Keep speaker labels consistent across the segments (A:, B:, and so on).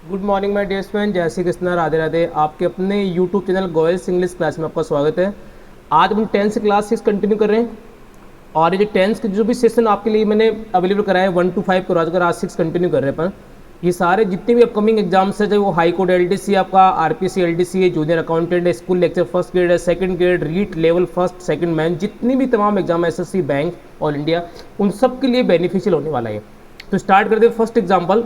A: Good morning my dear student, जय श्री कृष्णा, राधे राधे। आपके अपने YouTube channel Goyal's English class में आपका स्वागत है। आज हम 10th क्लास 6 कंटिन्यू कर रहे हैं और ये जो 10th के जो भी सेशन आपके लिए मैंने अवेलेबल कराए 1 to 5 को आज 6 कंटिन्यू कर रहे हैं। पर ये सारे जितने भी अपकमिंग एग्जाम्स है, चाहे वो हाई कोर्ट LDC आपका, RPC LDC है, जूनियर अकाउंटेंट है, स्कूल लेक्चर फर्स्ट ग्रेड है, second grade, REET level first second main, जितनी भी तमाम एग्जाम SSC बैंक ऑल इंडिया, उन सब के लिए बेनिफिशियल होने वाला है। तो स्टार्ट करते हैं first example.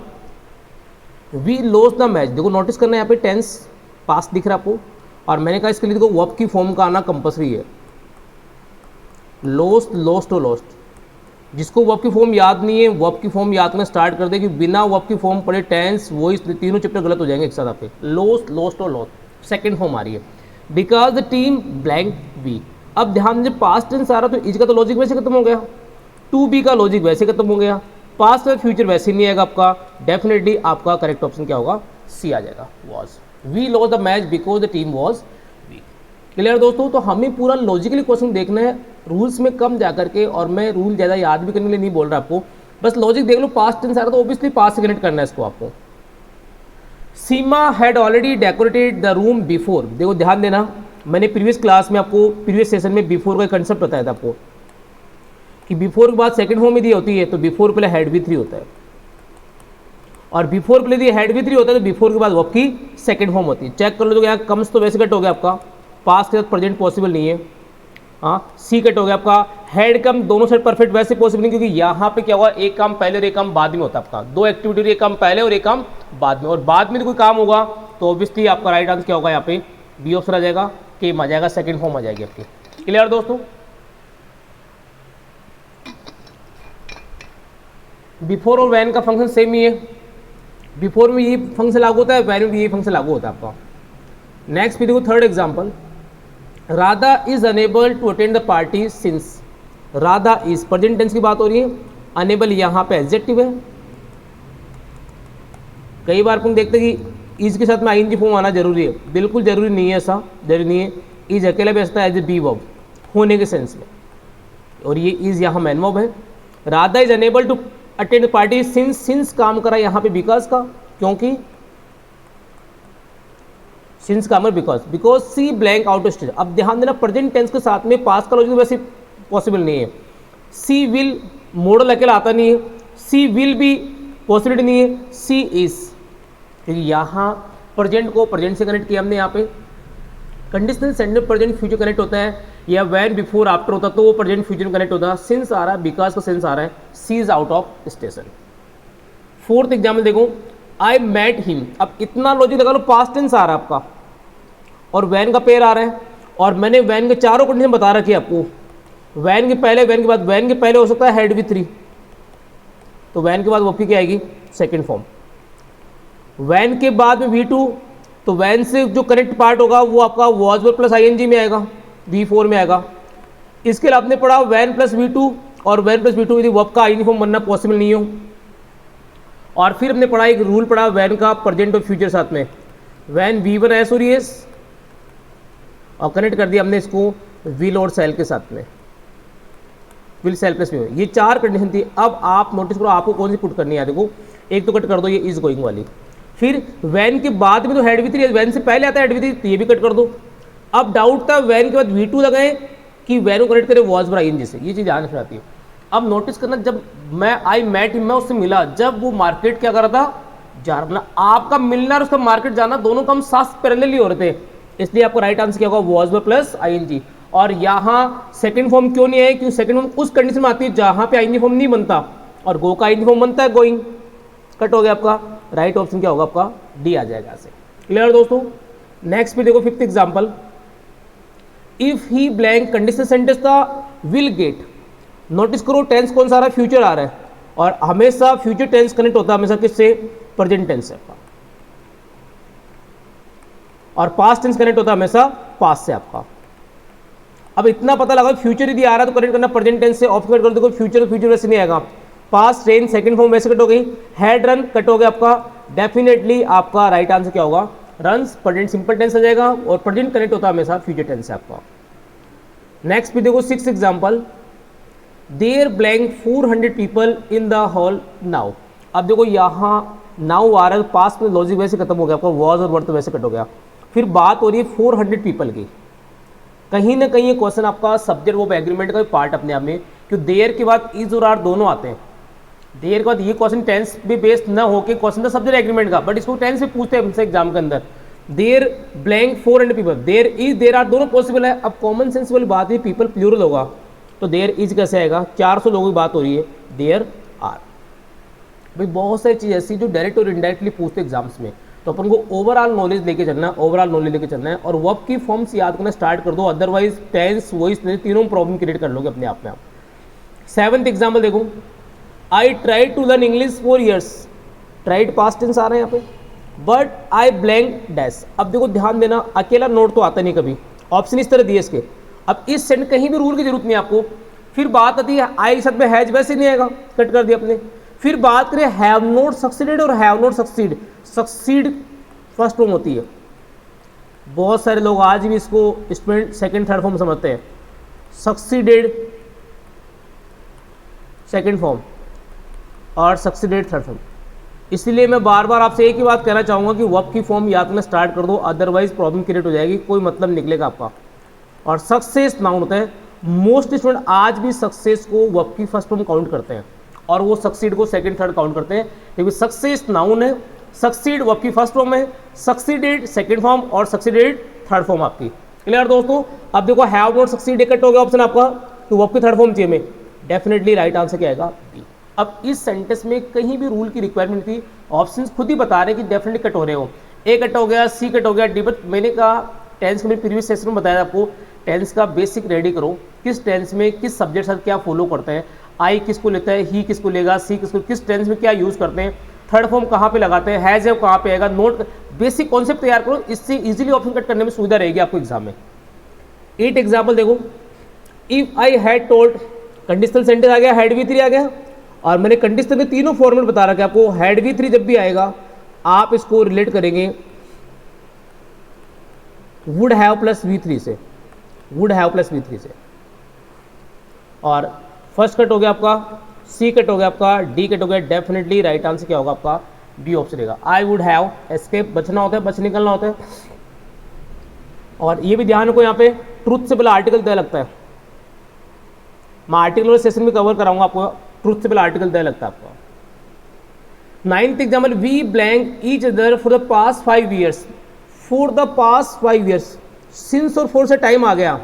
A: We loss the match. देखो नोटिस करना है यहाँ पे टेंस पास दिख रहा है आपको, और मैंने कहा इसके लिए देखो वर्ब की फॉर्म का आना कंपलसरी है। लॉस्ट, लॉस्ट और लॉस्ट। जिसको वर्ब की फॉर्म याद नहीं है, वर्ब की फॉर्म याद करना स्टार्ट कर दे कि बिना वर्ब की फॉर्म पढ़े टेंस वॉइस तीनों चैप्टर गलत हो जाएंगे एक साथ। आप पे लॉस्ट, लॉस्ट और लॉस्ट सेकंड फॉर्म आ रही है। Because the team blank we. अब ध्यान दीजिए पास्ट टेंस आ रहा तो इज का तो लॉजिक वैसे खत्म हो गया, टू बी का लॉजिक वैसे खत्म हो गया, पास्ट और फ्यूचर वैसे नहीं आएगा आपका। डेफिनेटली आपका करेक्ट ऑप्शन क्या होगा? सी आ जाएगा, was. We loss the match because the team was weak. Clear दोस्तों? तो हमें पूरा लॉजिकली क्वेश्चन देखना है, रूल्स में कम जा करके, और मैं रूल ज़्यादा याद भी करने के लिए नहीं बोल रहा आपको, बस लॉजिक देख लो। पास्ट टेंस आ रहा तो ऑब्वियसली पास्ट से कनेक्ट करना है इसको आपको। Seema had already decorated the room before. देखो ध्यान देना, मैंने प्रीवियस क्लास में आपको प्रीवियस सेशन में बिफोर का कंसेप्ट बताया था आपको कि बिफोर के बाद सेकंड फॉर्म यदि होती है तो बिफोर पहले हैड भी 3 होता है, और बिफोर पहले यदि हैड भी 3 होता है तो बिफोर के बाद वर्ब की सेकंड फॉर्म होती है। चेक कर लो, जो यहाँ कम्स तो वैसे कट हो गया आपका, पास्ट के साथ प्रेजेंट पॉसिबल नहीं है। हाँ, सी कट हो गया आपका, हैड कम दोनों साइड परफेक्ट वैसे पॉसिबल नहीं, क्योंकि यहाँ पे क्या हुआ, एक काम पहले और एक काम बाद में होता है आपका। दो एक्टिविटी, एक काम पहले और एक काम बाद में, और बाद में कोई काम होगा तो ऑब्वियसली आपका राइट आंसर क्या होगा? यहाँ पे बी ऑप्शन आ जाएगा, केम आ जाएगा, सेकंड फॉर्म आ जाएगी आपकी। क्लियर दोस्तों? बिफोर और वैन का फंक्शन सेम ही है। बिफोर में ये फंक्शन लागू होता है, वैन में भी ये फंक्शन लागू होता है आपका। नेक्स्ट भी देखो third example. Radha is unable to attend the party since. Radha is present tense की बात हो रही है, अनेबल यहाँ पे एडजेक्टिव है। कई बार तुम देखते कि इज के साथ में आईएनजी फॉर्म आना जरूरी है, बिल्कुल जरूरी नहीं है, ऐसा जरूरी नहीं है। इज अकेला बेचता है एज ए बी वर्ब होने के सेंस में, और ये इज यहाँ मैन वर्ब है। Radha is unable to attend party since, since काम करा यहाँ पे बिकॉज का, क्योंकि सिंस काम है because, because she blank out of stage. अब ध्यान देना प्रेजेंट टेंस के साथ में पास्ट का लॉजिक वैसे पॉसिबल नहीं है। सी विल मॉडल अकेला आता नहीं है, सी विल भी पॉसिबिलिटी नहीं है, सी इज, क्योंकि यहाँ प्रेजेंट को प्रेजेंट से कनेक्ट किया हमने। यहाँ पे conditional sentence present future connect होता है, या वैन बिफोर आफ्टर होता तो वो प्रेजेंट फ्यूचर में कनेक्ट होता है। सिंस आ रहा है, बिकॉज का सेंस आ रहा है, she is out of station. Fourth example देखो, आई मेट हिम। अब इतना लॉजिक लगा लो, पास्ट टेंस आ रहा है आपका और वैन का पेयर आ रहा है, और मैंने वैन के चारों कंडीशन बता रखी है आपको। वैन के पहले, वैन के बाद, वैन के पहले हो सकता है हैड भी 3, तो वैन के बाद वो क्या आएगी? Second form. वैन के बाद में V2, तो वैन से जो कनेक्ट पार्ट होगा वो आपका वॉज वर्ब प्लस ING में आएगा, V4 में आएगा। इसके लिए आपने पढ़ा वैन प्लस V2, और वैन प्लस V2 यदि वर्ब का आईएनजी फॉर्म बनना पॉसिबल नहीं हो। और फिर हमने पढ़ा एक रूल पढ़ा वैन का प्रेजेंट और फ्यूचर साथ में, वैन V1 एस और एस, और कनेक्ट कर दिया हमने इसको विल और सेल के साथ में, विल सेल प्लस में। ये 4 कंडीशन थी। अब आप नोटिस करो आपको कौन सी पुट करनी है। देखो एक तो कट कर दो, ये इज गोइंग वाली। फिर वैन के बाद में तो हैड भी 3, वैन से पहले आता है हैड भी 3, ये भी कट कर दो। अब डाउट था वैन के बाद V2 लगाए कि वैन को कनेक्ट करे वॉज बाय ING से, ये चीज़ ध्यान रखनी आती है। अब नोटिस करना, जब मैं आई मेट हिम, मैं उससे मिला, जब वो मार्केट क्या कर रहा था? जा रहा था। आपका मिलना और उसका मार्केट जाना दोनों कम साथ पैरेलल ही हो रहे थे, इसलिए आपको राइट आंसर क्या होगा? Was by plus ING। और यहाँ सेकंड फॉर्म क्यों नहीं है? क्योंकि सेकंड फॉर्म उस कंडीशन में आती है जहाँ पे ING फॉर्म नहीं बनता, और गो का ING फॉर्म बनता है गोइंग। कट हो गया आपका, राइट ऑप्शन क्या होगा आपका? डी आ जाएगा ऐसे। क्लियर दोस्तों? नेक्स्ट पे देखो fifth example. If he blank conditional sentence था विल गेट। नोटिस करो टेंस कौन सा आ रहा है? फ्यूचर आ रहा है, और हमेशा फ्यूचर टेंस कनेक्ट होता है हमेशा किससे? प्रेजेंट टेंस से आपका, और पास्ट टेंस कनेक्ट होता है हमेशा पास्ट से आपका। अब इतना पता लगा फ्यूचर यदि आ रहा है तो कनेक्ट करना प्रेजेंट टेंस से, ऑप्शन कट कर दो। फ्यूचर फ्यूचर वैसे नहीं आएगा, पास्ट रेन सेकंड फॉर्म वैसे कट हो गई, हैड रन कट हो गया आपका। डेफिनेटली आपका राइट आंसर क्या होगा? रन्स प्रेजेंट सिंपल टेंस आ जाएगा, और प्रेजेंट कनेक्ट होता है हमेशा फ्यूचर टेंस से आपका। नेक्स्ट भी देखो six example. There blank 400 people in the hall now. अब देखो यहाँ नाउ आ रहा है, पास में लॉजिक वैसे खत्म हो गया आपका, वॉज और वर्ड तो वैसे कट हो गया। फिर बात हो रही है 400 पीपल की। कहीं ना कहीं ये क्वेश्चन आपका सब्जेक्ट वो एग्रीमेंट का भी पार्ट अपने आप में, क्योंकि देयर के बाद इज और आर दोनों आते हैं। देयर के बाद ये क्वेश्चन टेंस भी बेस्ड ना होकर क्वेश्चन था सब्जेक्ट एग्रीमेंट का, बट इसको टेंस में पूछते हैं हमसे एग्जाम के अंदर। There blank 400 people, there is there are दोनों पॉसिबल है। अब कॉमन सेंस वाली बात है, पीपल प्लूरल होगा तो देयर इज कैसे आएगा, 400 लोगों की बात हो रही है, देयर आर। भाई बहुत सारी चीज़ ऐसी जो डायरेक्ट और इनडायरेक्टली पूछते एग्जाम्स में, तो अपन को ओवरऑल नॉलेज लेके चलना है, ओवरऑल नॉलेज लेके चलना है और वर्ब की फॉर्म्स याद करना स्टार्ट कर दो, अदरवाइज टेंस वॉइस तीनों प्रॉब्लम क्रिएट कर लोगे अपने आप में आप। 7th एग्जाम्पल देखो, I try to learn English 4 years, tried past tense आ रहा है यहाँ पे, बट आई ब्लैंक डैश। अब देखो ध्यान देना, अकेला नोट तो आता नहीं कभी, ऑप्शन इस तरह दिए इसके। अब इस सेंट कहीं भी रूल की जरूरत नहीं आपको। फिर बात आती है आई के साथ में हैज, वैसे नहीं आएगा, कट कर दिया अपने। फिर बात करें हैव नॉट सक्सीडेड और have not succeed, succeed first form होती है। बहुत सारे लोग आज भी इसको स्टूडेंट सेकंड थर्ड फॉर्म समझते हैं, सक्सीडेड सेकंड फॉर्म और सक्सीडेड थर्ड फॉर्म। इसलिए मैं बार बार आपसे एक ही बात कहना चाहूँगा कि वर्ब की फॉर्म याद करना स्टार्ट कर दो, अदरवाइज प्रॉब्लम क्रिएट हो जाएगी, कोई मतलब निकलेगा आपका। और सक्सेस नाउन होता है, मोस्ट स्टूडेंट आज भी सक्सेस को वर्ब की फर्स्ट फॉर्म काउंट करते हैं और वो सक्सीड को सेकंड थर्ड काउंट करते हैं, क्योंकि सक्सेस नाउन है, सक्सीड वर्ब की फर्स्ट फॉर्म है, सक्सीडेड सेकंड फॉर्म और सक्सीडेड थर्ड फॉर्म आपकी। क्लियर दोस्तों? अब देखो हैव नॉट सक्सीड कट हो गया ऑप्शन आपका, तो वर्ब की थर्ड फॉर्म चाहिए में, डेफिनेटली राइट आंसर क्या आएगा, बी। अब इस सेंटेंस में कहीं भी रूल की रिक्वायरमेंट थी, ऑप्शंस खुद ही बता रहे हैं कि डेफिनेटली कट हो रहे हो। ए कट हो गया, सी कट हो गया, डी। बट मैंने कहा टेंस में प्रीवियस सेशन में बताया आपको, टेंस का बेसिक रेडी करो, किस टेंस में किस सब्जेक्ट साथ क्या फॉलो करते हैं, आई किसको लेता है, ही किसको लेगा, सी किसको, किस टेंस में क्या यूज़ करते हैं, थर्ड फॉर्म कहाँ पे लगाते हैं, हैज है कहाँ पे आएगा, नोट बेसिक कॉन्सेप्ट तैयार करो, इससे इजीली ऑप्शन कट करने में सुविधा रहेगी आपको एग्जाम में। 8 एग्जाम्पल देखो, if I had told, conditional sentence आ गया, हैड वी 3 आ गया, और मैंने कंडीशनल के तीनों फॉर्मेट बता रखा है आपको। हैड वी 3 जब भी आएगा आप इसको रिलेट करेंगे वुड हैव प्लस वी 3 से, वुड हैव प्लस वी 3 से। और फर्स्ट कट हो गया आपका, सी कट हो गया आपका, डी कट हो गया, डेफिनेटली राइट आंसर क्या होगा आपका, बी ऑप्शन रहेगा। आई वुड हैव, एस्केप बचना होता है, बच निकलना होता है। और ये भी ध्यान रखो यहाँ पे ट्रुथ से पहले आर्टिकल तय लगता है, मैं आर्टिकल वाले सेशन में कवर कराऊंगा आपको, ट्रुथ से पहले आर्टिकल तय लगता है आपका। 9th example, we blank each other for the past 5 years, for the past 5 years, since और फॉर से टाइम आ गया,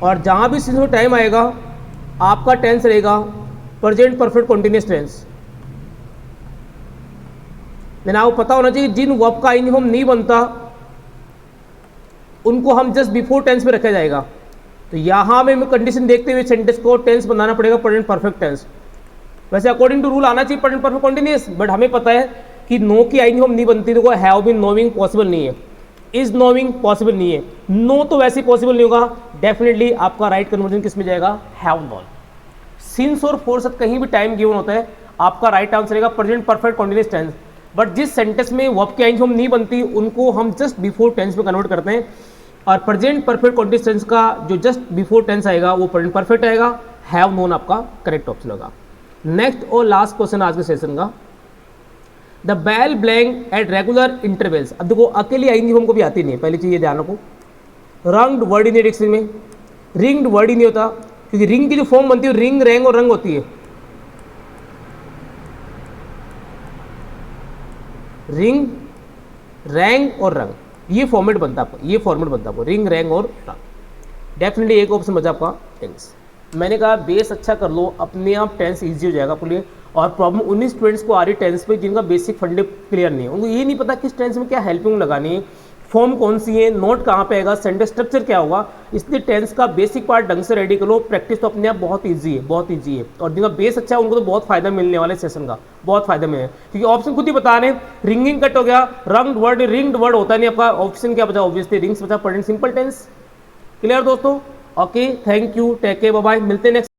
A: और जहां भी सिंस और टाइम आएगा आपका टेंस रहेगा प्रेजेंट परफेक्ट कॉन्टिन्यूस टेंस। लेकिन आपको पता होना चाहिए जिन वर्ब का आईएनजी फॉर्म नहीं बनता उनको हम जस्ट बिफोर टेंस में रखा जाएगा। तो यहाँ में कंडीशन देखते हुए सेंटेंस को टेंस बनाना पड़ेगा प्रेजेंट परफेक्ट टेंस। वैसे अकॉर्डिंग टू रूल आना चाहिए प्रेजेंट परफेक्ट कॉन्टिन्यूस, बट हमें पता है कि नो की आईएनजी फॉर्म नहीं बनती, तो हैव बीन नोइंग पॉसिबल नहीं है, इज नोइंग पॉसिबल नहीं है, नो तो वैसे पॉसिबल नहीं होगा, डेफिनेटली आपका राइट कन्वर्जन किस में जाएगा, हैव नॉन। सिंस और फोर साथ कहीं भी टाइम गिवन होता है आपका राइट आंसर रहेगा present perfect continuous tense. But जिस सेंटेंस में वर्ब की आईएनजी फॉर्म नहीं बनती उनको हम जस्ट बिफोर टेंस में कन्वर्ट करते हैं, और प्रेजेंट परफेक्ट कॉन्टिन्यूस टेंस का जो जस्ट बिफोर टेंस आएगा वो प्रेजेंट परफेक्ट आएगा, हैव नोन आपका करेक्ट ऑप्शन होगा। नेक्स्ट और लास्ट क्वेश्चन आज के सेशन का, the bell blank at regular intervals. अब देखो अकेली आईएनजी फॉर्म को भी आती नहीं है, पहली चीज ये ध्यान रखो। रंग्ड वर्ड ही नहीं डिक्शनरी में, रिंग्ड वर्ड ही नहीं होता, क्योंकि रिंग की जो फॉर्म बनती है रिंग रैंग और रंग होती है। रिंग रैंग और रंग, ये फॉर्मेट बनता है आपको, ये फॉर्मेट बनता है आपको, रिंग रैंग और रंग। डेफिनेटली एक ऑप्शन बचा आपका टेंस। मैंने कहा बेस अच्छा कर लो, अपने आप टेंस इजी हो जाएगा आपके लिए। और प्रॉब्लम 19 स्टूडेंट्स को आ रही टेंस पे जिनका बेसिक फंडे क्लियर नहीं है, उनको ये नहीं पता किस टेंस में क्या हेल्पिंग लगानी है, फॉर्म कौन सी है, नोट कहाँ पे आएगा, सेंटेंस स्ट्रक्चर क्या होगा। इसलिए टेंस का बेसिक पार्ट ढंग से रेडी करो, प्रैक्टिस तो अपने आप बहुत ईजी है, बहुत ईजी है। और जिनका बेस अच्छा है उनको तो बहुत फायदा मिलने वाला है सेशन का, बहुत फायदा में है, क्योंकि ऑप्शन खुद ही बता रहे हैं। रिंगिंग कट हो गया, रंग्ड वर्ड रिंग्ड वर्ड होता नहीं आपका, ऑप्शन क्या बचा, ऑब्वियसली रिंग्स बचा, प्रेजेंट सिंपल टेंस। क्लियर दोस्तों? Okay, thank you, take care, bye bye, मिलते हैं नेक्स्ट।